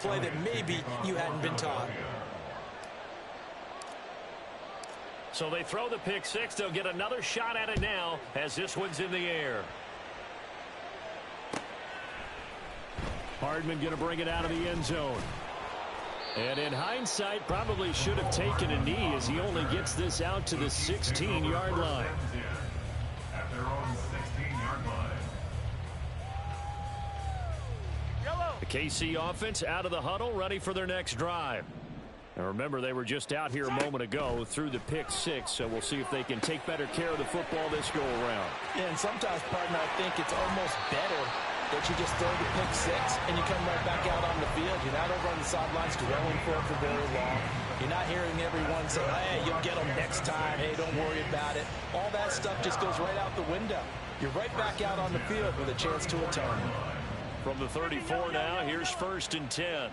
play that maybe you hadn't been taught. So they throw the pick six. They'll get another shot at it now as this one's in the air. Hardman going to bring it out of the end zone. And in hindsight, probably should have taken a knee as he only gets this out to the 16-yard line. At their own 16-yard line. The KC offense out of the huddle, ready for their next drive. Now remember, they were just out here a moment ago through the pick six, so we'll see if they can take better care of the football this go around. Yeah, and sometimes, partner, I think it's almost better that you just throw the pick six and you come right back out on the field. You're not over on the sidelines dwelling for it for very long. You're not hearing everyone say, hey, you'll get them next time. Hey, don't worry about it. All that stuff just goes right out the window. You're right back out on the field with a chance to atone. From the 34 now, here's 1st and 10.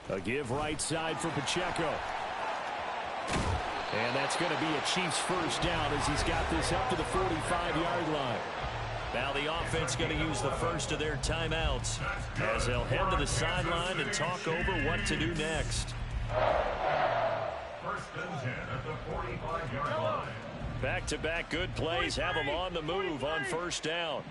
A give right side for Pacheco. And that's going to be a Chiefs first down as he's got this up to the 45-yard line. Now the offense going to use the first of their timeouts as they'll head to the sideline and talk over what to do next. 1st and 10 at the 45-yard line. Back-to-back good plays have them on the move on 1st down.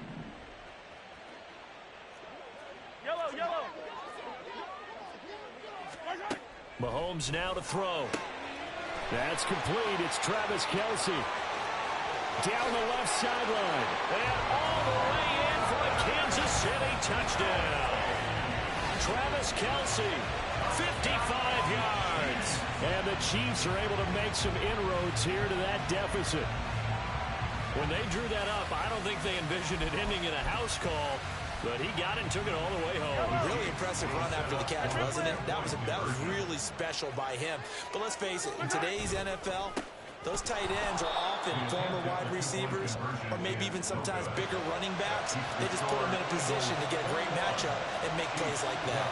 Mahomes now to throw. That's complete. It's Travis Kelce. Down the left sideline. And all the way in for a Kansas City touchdown. Travis Kelce, 55 yards. And the Chiefs are able to make some inroads here to that deficit. When they drew that up, I don't think they envisioned it ending in a house call. But he got it and took it all the way home. Really impressive run after the catch, wasn't it? That was really special by him. But let's face it, in today's NFL, those tight ends are often former wide receivers or maybe even sometimes bigger running backs. They just put them in a position to get a great matchup and make plays like that.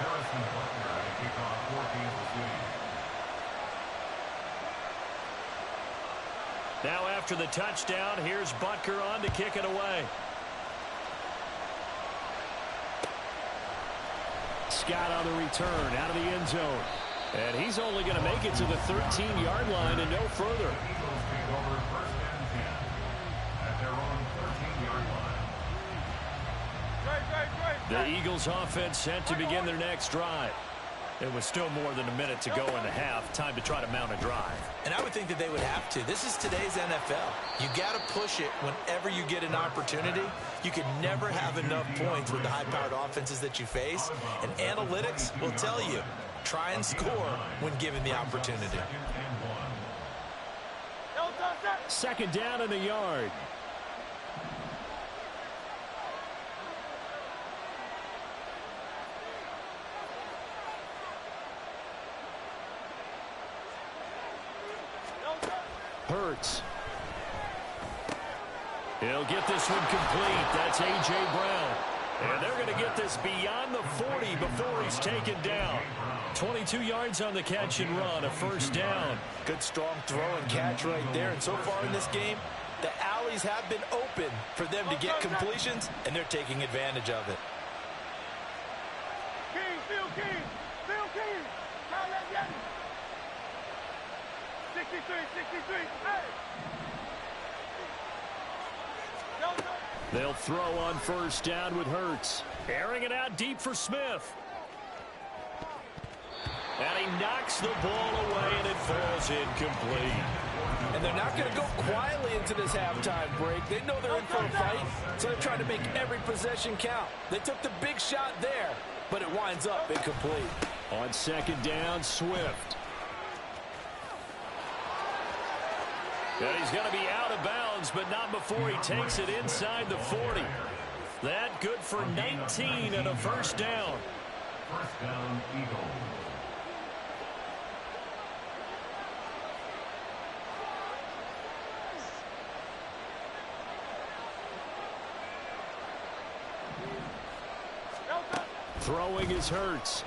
Harrison Butler to kick off for Kansas City. Now after the touchdown, here's Butker on to kick it away. Scott on the return out of the end zone. And he's only going to make it to the 13-yard line and no further. Eagles take over 1st and 10 at their own 13-yard line. The Eagles offense set to begin their next drive. It was still more than a minute to go in the half. Time to try to mount a drive. And I would think that they would have to. This is today's NFL. You got to push it whenever you get an opportunity. You can never have enough points with the high-powered offenses that you face. And analytics will tell you, try and score when given the opportunity. 2nd down and a yard. Hurts. He'll get this one complete. That's A.J. Brown. And they're going to get this beyond the 40 before he's taken down. 22 yards on the catch and run, a 1st down. Good strong throw and catch right there. And so far in this game, the alleys have been open for them to get completions, and they're taking advantage of it. Phil King. 63, hey! They'll throw on 1st down with Hurts. Airing it out deep for Smith. And he knocks the ball away, and it falls incomplete. And they're not going to go quietly into this halftime break. They know they're in for a fight, so they're trying to make every possession count. They took the big shot there, but it winds up incomplete. On 2nd down, Swift. And he's going to be out of bounds, but not before he takes it inside the 40. That good for 19 and a 1st down. 1st down, Eagles. Throwing is Hurts.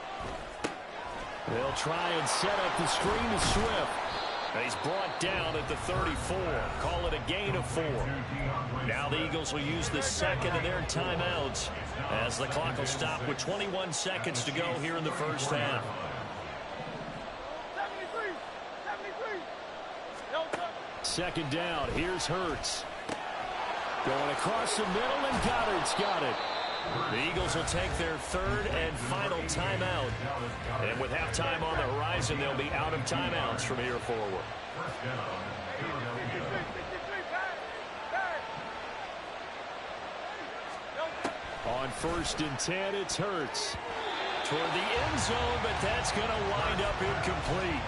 They'll try and set up the screen to Swift. He's brought down at the 34. Call it a gain of 4. Now the Eagles will use the second of their timeouts as the clock will stop with 21 seconds to go here in the first half. 73. Second down. Here's Hurts. Going across the middle, and Goddard's got it. The Eagles will take their third and final timeout. And with halftime on the horizon, they'll be out of timeouts from here forward. On 1st and 10, it's Hurts. Toward the end zone, but that's going to wind up incomplete.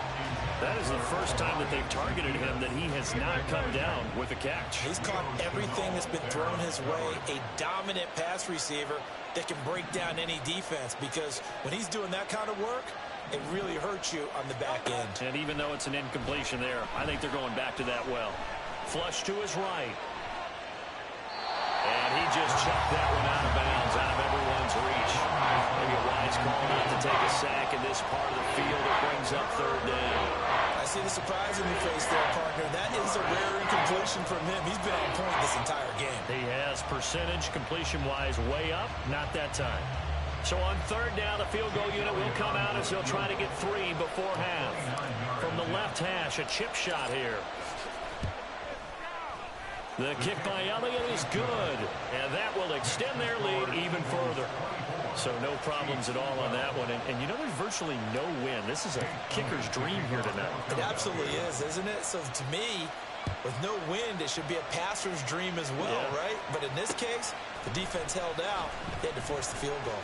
That is the first time that they've targeted him that he has not come down with a catch. He's caught everything that's been thrown his way. A dominant pass receiver that can break down any defense, because when he's doing that kind of work, it really hurts you on the back end. And even though it's an incompletion there, I think they're going back to that well. Flush to his right. And he just chucked that one out of bounds, out of everyone's reach. Maybe a wise call not to take a sack in this part of the field. It brings up third down. I see the surprise in your face there, partner. That is a rare incompletion from him. He's been on point this entire game. He has percentage completion-wise way up. Not that time. So on third down, the field goal unit will come out as they'll try to get 3 before half. From the left hash, a chip shot here. The kick by Elliott is good, and that will extend their lead even further. So no problems at all on that one. And you know, there's virtually no win. This is a kicker's dream here tonight. It absolutely is, isn't it? So to me, with no wind, it should be a passer's dream as well, right? But in this case, the defense held out. They had to force the field goal.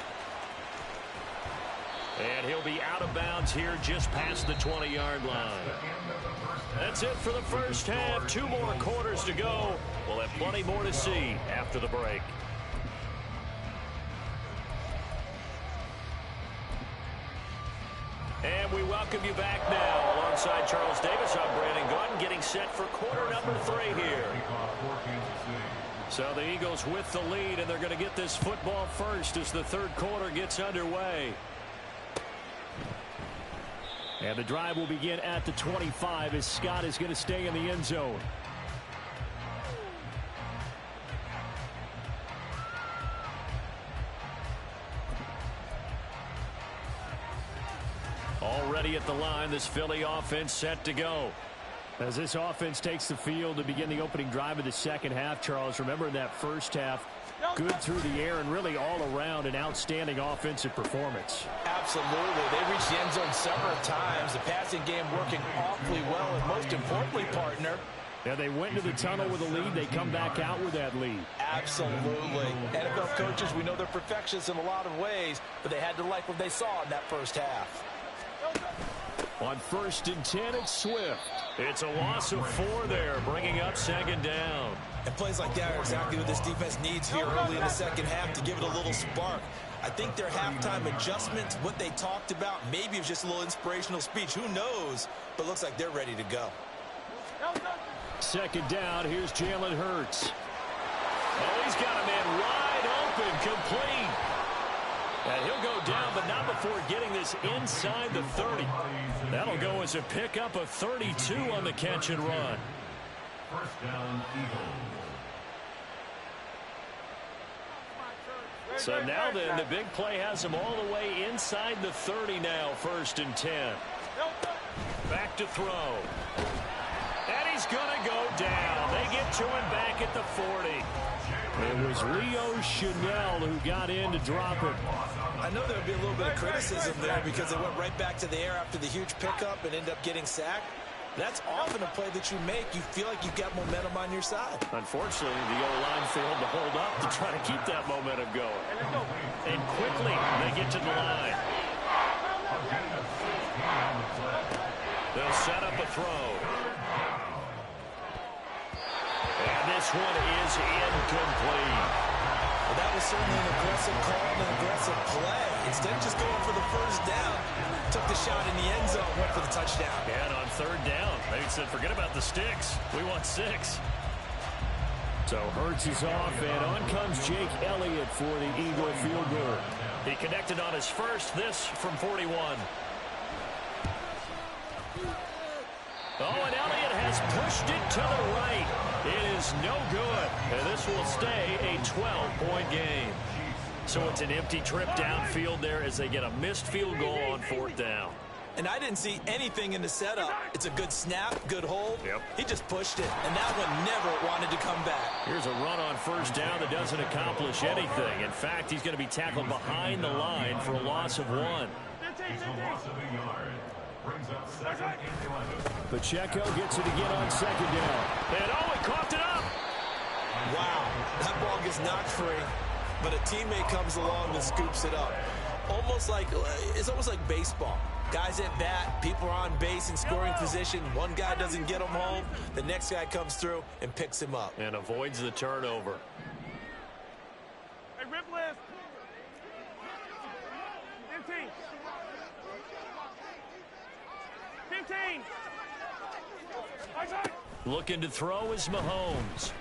And he'll be out of bounds here just past the 20-yard line. That's it for the first half. 2 more quarters to go. We'll have plenty more to see after the break. And we welcome you back now. Alongside Charles Davis, I'm Brandon Gordon, getting set for quarter number 3 here. So the Eagles with the lead, and they're going to get this football first as the third quarter gets underway. And the drive will begin at the 25 as Scott is going to stay in the end zone. Already at the line, this Philly offense set to go. As this offense takes the field to begin the opening drive of the second half, Charles, remember in that first half, good through the air and really all around an outstanding offensive performance. Absolutely. They reached the end zone several times. The passing game working awfully well, and most importantly, partner, yeah, they went into the tunnel with a lead. They come back out with that lead. Absolutely. NFL coaches, we know they're perfectionists in a lot of ways, but they had to like what they saw in that first half. On 1st and 10, it's Swift. It's a loss of 4 there, bringing up second down. And plays like that are exactly what this defense needs here early in the second half to give it a little spark. I think their halftime adjustments, what they talked about, maybe it was just a little inspirational speech. Who knows? But looks like they're ready to go. Second down, here's Jalen Hurts. Oh, he's got a man wide open, complete. And he'll go down, but not before getting this inside the 30. That'll go as a pickup of 32 on the catch and run. First down, Eagles. So now then, the big play has him all the way inside the 30 now, 1st and 10. Back to throw. And he's going to go down. They get to him back at the 40. It was Leo Chanel who got in to drop it. I know there would be a little bit of criticism there because they went right back to the air after the huge pickup and ended up getting sacked. That's often a play that you make. You feel like you've got momentum on your side. Unfortunately, the O-line failed to hold up to try to keep that momentum going. And quickly, they get to the line. They'll set up a throw. And this one is incomplete. Well, that was certainly an aggressive call and an aggressive play. Instead of just going for the first down, took the shot in the end zone, went for the touchdown. And on third down, they said, forget about the sticks. We want 6. So Hurts is off, and on comes Jake Elliott for the Eagle field goal. He connected on his first, this from 41. Oh, and Elliott has pushed it to the right. It is no good. And this will stay a 12-point game. So it's an empty trip downfield there as they get a missed field goal on 4th down. And I didn't see anything in the setup. It's a good snap, good hold. Yep. He just pushed it, and that one never wanted to come back. Here's a run on 1st down that doesn't accomplish anything. In fact, he's going to be tackled behind the line for a loss of 1. Loss of a yard. Brings up 2nd and 11. Pacheco gets it again on 2nd down. And he coughed it up. Wow, that ball gets knocked free, but a teammate comes along and scoops it up. It's almost like baseball. Guys at bat, people are on base in scoring position. One guy doesn't get him home. The next guy comes through and picks him up. And avoids the turnover. Hey, rip list. 15. 15. Looking to throw is Mahomes.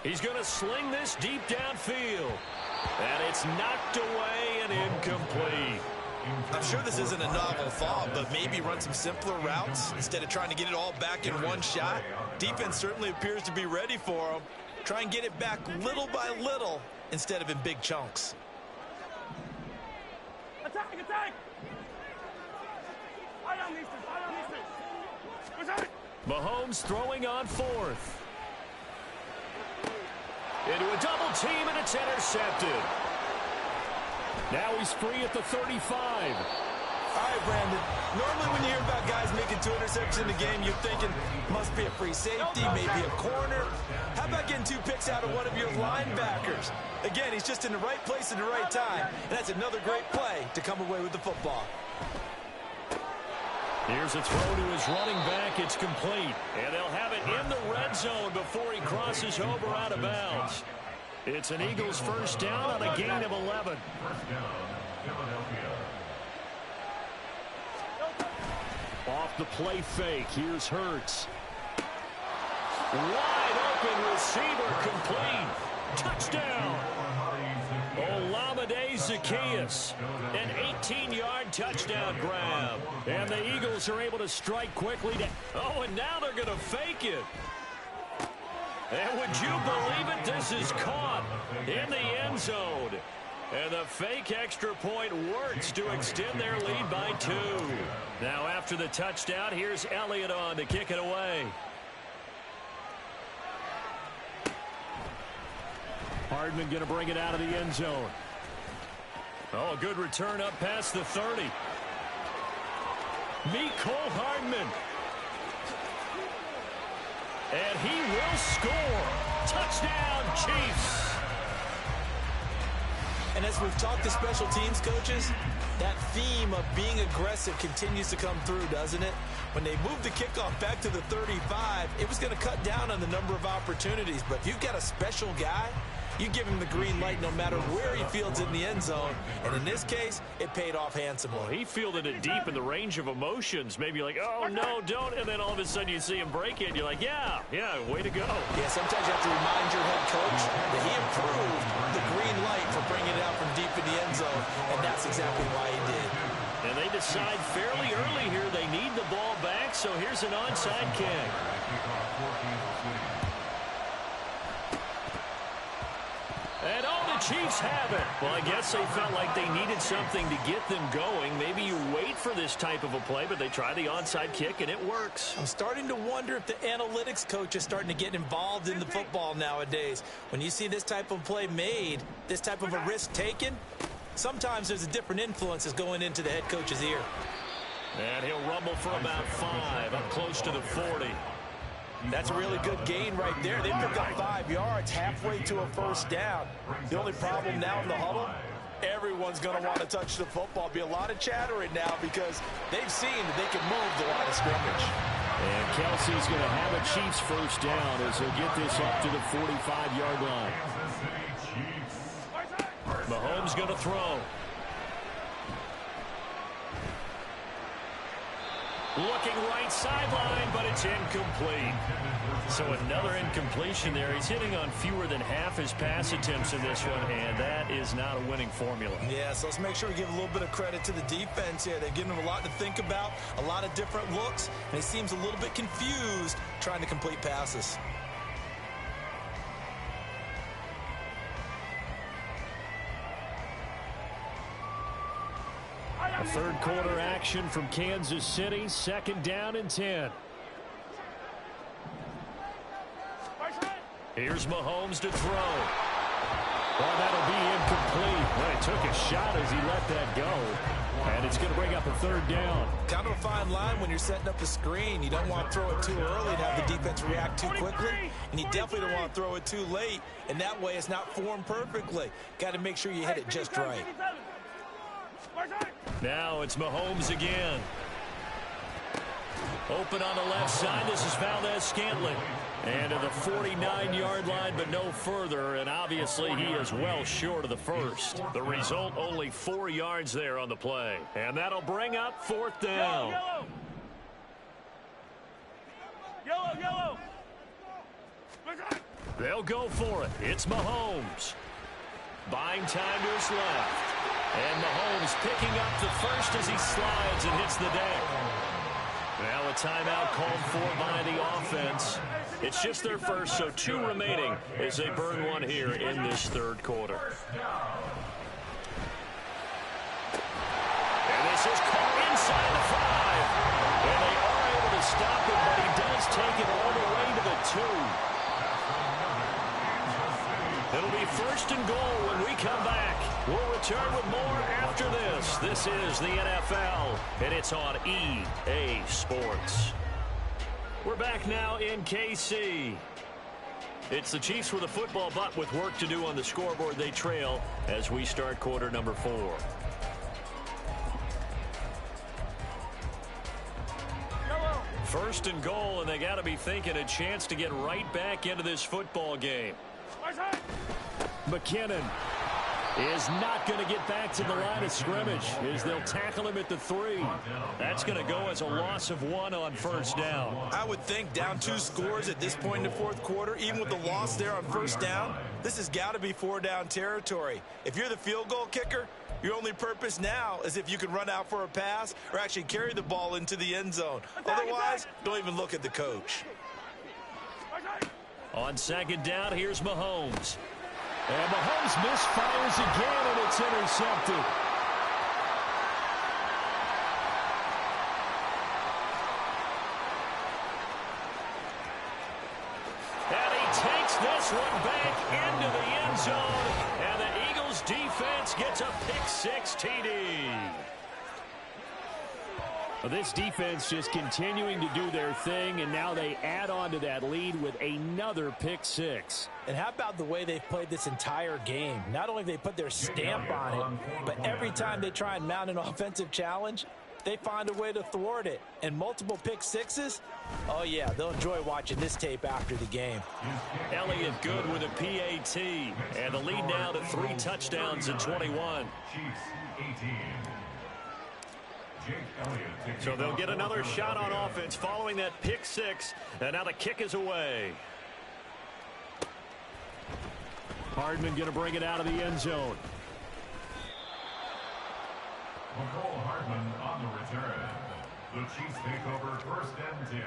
He's going to sling this deep downfield. And it's knocked away and incomplete. I'm sure this isn't a novel thought, but maybe run some simpler routes instead of trying to get it all back in one shot. Defense certainly appears to be ready for him. Try and get it back little by little instead of in big chunks. Attack, attack! I don't need this. Mahomes throwing on 4th. Into a double team, and it's intercepted. Now he's free at the 35. All right, Brandon. Normally when you hear about guys making 2 interceptions in the game, you're thinking must be a free safety, maybe a corner. How about getting 2 picks out of one of your linebackers? Again, he's just in the right place at the right time, and that's another great play to come away with the football. Here's a throw to his running back. It's complete. And they'll have it in the red zone before he crosses over out of bounds. It's an Eagles 1st down on a gain of 11. 1st down, Philadelphia. Off the play fake. Here's Hurts. Wide open receiver complete. Touchdown. Olamide Zaccheaus. An 18-yard touchdown grab. And the Eagles are able to strike quickly. And now they're going to fake it. And would you believe it? This is caught in the end zone. And the fake extra point works to extend their lead by 2. Now after the touchdown, here's Elliott on to kick it away. Hardman going to bring it out of the end zone. Oh, a good return up past the 30. Mecole Hardman. And he will score. Touchdown, Chiefs. And as we've talked to special teams coaches, that theme of being aggressive continues to come through, doesn't it? When they moved the kickoff back to the 35, it was going to cut down on the number of opportunities. But if you've got a special guy, you give him the green light no matter where he fields in the end zone. And in this case, it paid off handsomely. Well, he fielded it deep in the range of emotions. Maybe you're like, oh, no, don't. And then all of a sudden you see him break it. You're like, yeah, way to go. Yeah, sometimes you have to remind your head coach that he approved the green light for bringing it out from deep in the end zone. And that's exactly why he did. And they decide fairly early here they need the ball back. So here's an onside kick. And the Chiefs have it. Well, I guess they felt like they needed something to get them going. Maybe you wait for this type of a play, but they try the onside kick, and it works. I'm starting to wonder if the analytics coach is starting to get involved in the football nowadays. When you see this type of play made, this type of a risk taken, sometimes there's a different influence that's going into the head coach's ear. And he'll rumble for about 5, up close to the 40. That's a really good gain right there. They picked up 5 yards halfway to a 1st down. The only problem now in the huddle, everyone's going to want to touch the football. Be a lot of chattering now because they've seen that they can move the line of scrimmage. And Kelsey's going to have a Chiefs 1st down as he'll get this up to the 45-yard line. Mahomes going to throw. Looking right sideline, but it's incomplete. So another incompletion there. He's hitting on fewer than half his pass attempts in this one, and that is not a winning formula. Yeah, so let's make sure we give a little bit of credit to the defense here. They've given him a lot to think about, a lot of different looks, and he seems a little bit confused trying to complete passes. A third quarter action from Kansas City. 2nd down and 10. Here's Mahomes to throw. Well, that'll be incomplete. Well, he took a shot as he let that go. And it's going to bring up a 3rd down. Kind of a fine line when you're setting up the screen. You don't want to throw it too early and have the defense react too quickly. And you definitely don't want to throw it too late. And that way it's not formed perfectly. Got to make sure you hit it just right. Now it's Mahomes again. Open on the left side. This is Valdez-Scantling. And to the 49-yard line, but no further. And obviously he is well short of the first. The result, only 4 yards there on the play. And that'll bring up 4th down. Yellow. They'll go for it. It's Mahomes. Buying time to his left. And Mahomes picking up the first as he slides and hits the deck. Now a timeout called for by the offense. It's just their first, so 2 remaining as they burn one here in this 3rd quarter. And this is caught inside the 5. And they are able to stop it, but he does take it all the way to the 2. It'll be 1st and goal when we come back. We'll return with more after this. This is the NFL, and it's on EA Sports. We're back now in KC. It's the Chiefs with a football, but with work to do on the scoreboard. They trail as we start quarter number 4. First and goal, and they got to be thinking a chance to get right back into this football game. McKinnon is not going to get back to the line of scrimmage as they'll tackle him at the 3. That's going to go as a loss of 1 on 1st down. I would think down 2 scores at this point in the 4th quarter, even with the loss there on 1st down, this has got to be 4-down territory. If you're the field goal kicker, your only purpose now is if you can run out for a pass or actually carry the ball into the end zone. Otherwise, don't even look at the coach. On 2nd down, here's Mahomes. And Mahomes misfires again, and it's intercepted. And he takes this one back into the end zone, and the Eagles defense gets a pick-6 TD. Well, this defense just continuing to do their thing, and now they add on to that lead with another pick-6. And how about the way they've played this entire game? Not only have they put their stamp on it, but every time they try and mount an offensive challenge, they find a way to thwart it. And multiple pick-6s, oh yeah, they'll enjoy watching this tape after the game. Elliott good with a PAT, and the lead now to 3 touchdowns in 21. So they'll get another shot on offense following that pick-6, and now the kick is away. Hardman going to bring it out of the end zone. McCole Hardman on the return. The Chiefs take over 1st and 10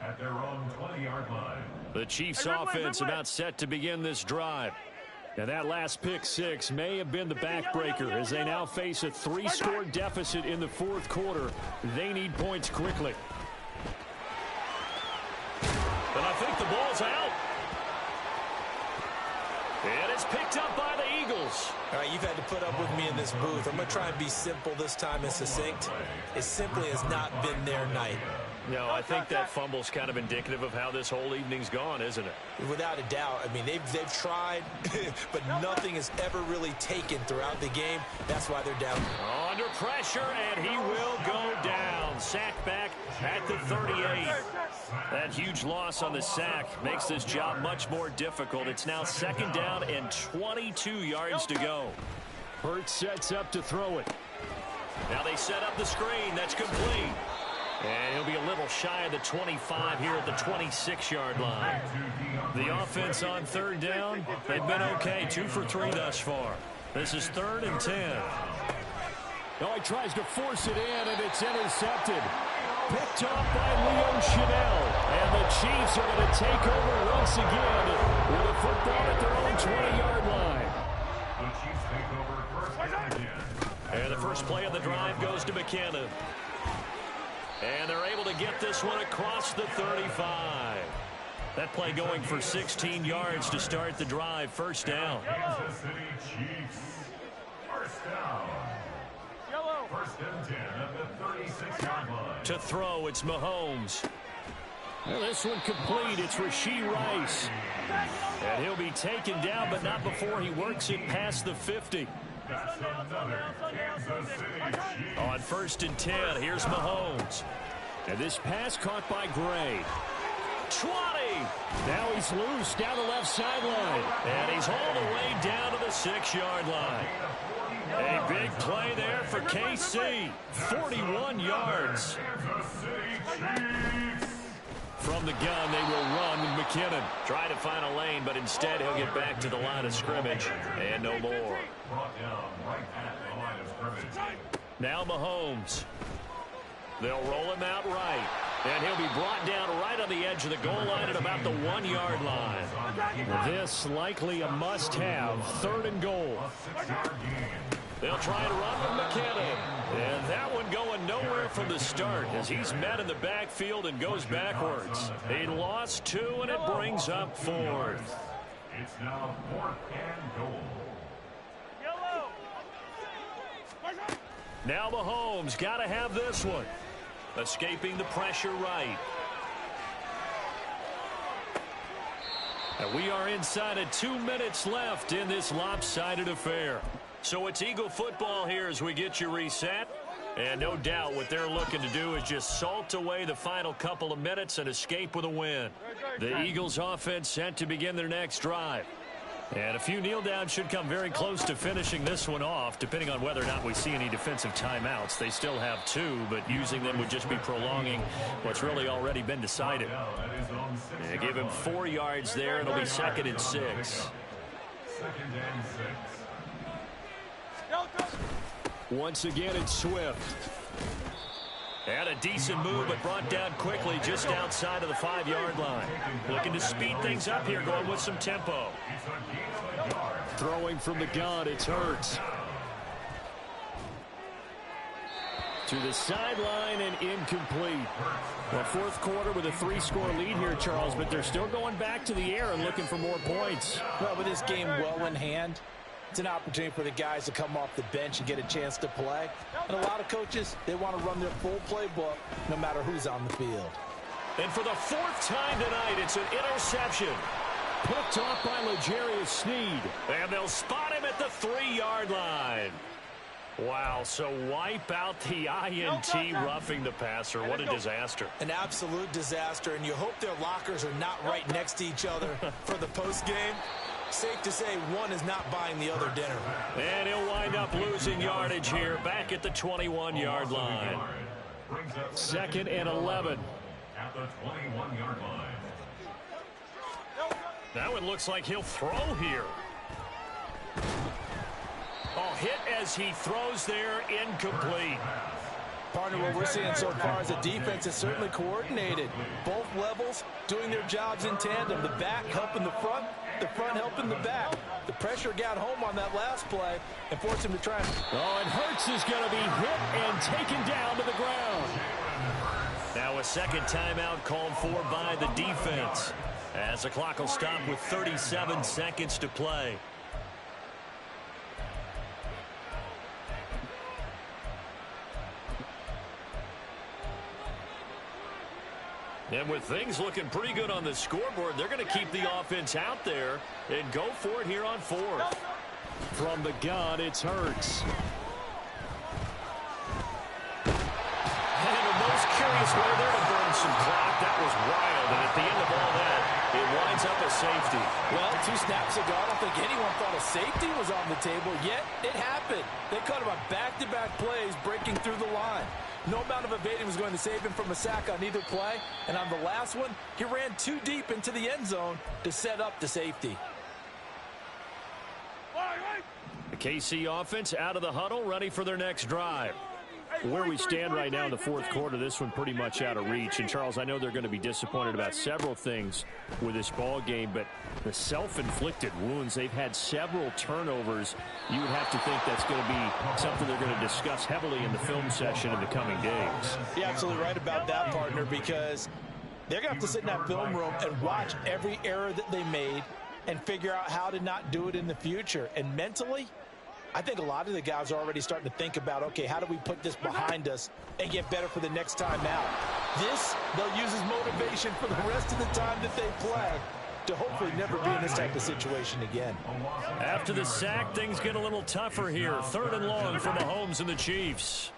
at their own 20-yard line. The Chiefs offense about set to begin this drive. And that last pick-6 may have been the backbreaker as they now face a 3-score deficit in the 4th quarter. They need points quickly. But I think the ball's out. And it's picked up by the Eagles. All right, you've had to put up with me in this booth. I'm going to try and be simple this time and succinct. It simply has not been their night. No, I think that fumble's kind of indicative of how this whole evening's gone, isn't it? Without a doubt. I mean, they've tried, but nothing has ever really taken throughout the game. That's why they're down. Under pressure, and he will go down. Sack back at the 38. That huge loss on the sack makes this job much more difficult. It's now 2nd down and 22 yards to go. Hurts sets up to throw it. Now they set up the screen. That's complete. And he'll be a little shy of the 25 here at the 26-yard line. The offense on third down, they've been okay. 2 for 3 thus far. This is 3rd and 10. Oh, he tries to force it in, and it's intercepted. Picked off by Leo Chanel. And the Chiefs are going to take over once again with a football at their own 20-yard line. The Chiefs take over first and 10. And the first play of the drive goes to McKinnon. And they're able to get this one across the 35. That play going for 16 yards to start the drive. First down. Kansas City Chiefs. First down. First and 10 at the 36-yard line. To throw, it's Mahomes. Well, this one complete. It's Rashee Rice. And he'll be taken down, but not before he works it past the 50. That's another Kansas City Chiefs. On first and 10, here's Mahomes. And this pass caught by Gray. 20! Now he's loose down the left sideline. And he's hauled away down to the 6-yard line. A big play there for KC. 41 yards. Kansas City Chiefs. From the gun, they will run with McKinnon. Try to find a lane, but instead he'll get back to the line of scrimmage. And no more. Brought down right at the line of scrimmage. Now Mahomes. They'll roll him out right. And he'll be brought down right on the edge of the goal line at about the 1-yard line. This likely a must-have. 3rd and goal. They'll try to run with McKinnon. And that one going nowhere from the start as he's met in the backfield and goes backwards. He lost 2, and it brings up 4th. It's now 4th and goal. Now Mahomes got to have this one. Escaping the pressure right. And we are inside of 2 minutes left in this lopsided affair. So it's Eagle football here as we get you reset. And no doubt what they're looking to do is just salt away the final couple of minutes and escape with a win. The Eagles offense set to begin their next drive. And a few kneel downs should come very close to finishing this one off, depending on whether or not we see any defensive timeouts. They still have 2, but using them would just be prolonging what's really already been decided. They give him 4 yards there. It'll be 2nd and 6. 2nd and 6. Once again, it's Swift. And a decent move, but brought down quickly just outside of the 5-yard line. Looking to speed things up here, going with some tempo. Throwing from the gun, it's Hurts. To the sideline and incomplete. Well, 4th quarter with a 3-score lead here, Charles, but they're still going back to the air and looking for more points. Well, with this game well in hand, it's an opportunity for the guys to come off the bench and get a chance to play. And a lot of coaches, they want to run their full playbook no matter who's on the field. And for the 4th time tonight, it's an interception. Picked off by L'Jarius Sneed. And they'll spot him at the 3-yard line. Wow, so wipe out the INT roughing the passer. What a disaster. An absolute disaster, and you hope their lockers are not right next to each other for the postgame. Safe to say one is not buying the other dinner. And he'll wind up losing yardage here back at the 21-yard line. 2nd and 11. At the 21-yard line. That one looks like he'll throw here. Oh, hit as he throws there, incomplete. Partner, what we're seeing so far is the defense is certainly coordinated. Both levels doing their jobs in tandem. The back helping the front helping the back. The pressure got home on that last play and forced him to try. Oh, and Hurts is going to be hit and taken down to the ground. Now a 2nd timeout called for by the defense, as the clock will stop with 37 seconds to play. And with things looking pretty good on the scoreboard, they're going to keep the offense out there and go for it here on 4th. From the gun, it's Hurts. And the most curious way there to burn some clock. That was wild. And at the end of all that, it winds lines up a safety. Well, 2 snaps ago, I don't think anyone thought a safety was on the table, yet it happened. They caught him on back-to-back plays breaking through the line. No amount of evading was going to save him from a sack on either play, and on the last one, he ran too deep into the end zone to set up the safety. The KC offense out of the huddle, ready for their next drive. Where we stand right now in the fourth quarter, this one pretty much out of reach. And, Charles, I know they're going to be disappointed about several things with this ball game, but the self-inflicted wounds, they've had several turnovers. You would have to think that's going to be something they're going to discuss heavily in the film session in the coming days. You're absolutely right about that, partner, because they're going to have to sit in that film room and watch every error that they made and figure out how to not do it in the future. And mentally, I think a lot of the guys are already starting to think about, okay, how do we put this behind us and get better for the next time out? This, they'll use as motivation for the rest of the time that they play to hopefully never be in this type of situation again. After the sack, things get a little tougher here. 3rd and long for Mahomes and the Chiefs.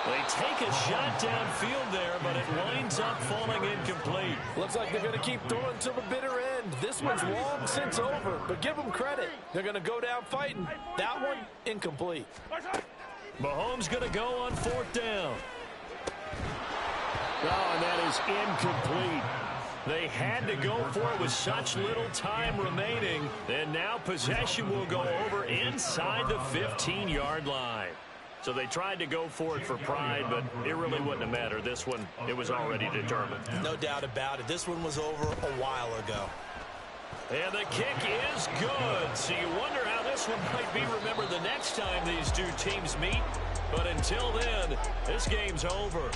They take a shot downfield there, but it winds up falling incomplete. Looks like they're going to keep throwing to the bitter end. This one's long since over, but give them credit. They're going to go down fighting. That one, incomplete. Mahomes going to go on 4th down. Oh, and that is incomplete. They had to go for it with such little time remaining. And now possession will go over inside the 15-yard line. So they tried to go for it for pride, but it really wouldn't have mattered. This one, it was already determined. No doubt about it. This one was over a while ago. And the kick is good. So you wonder how this one might be remembered the next time these two teams meet. But until then, this game's over.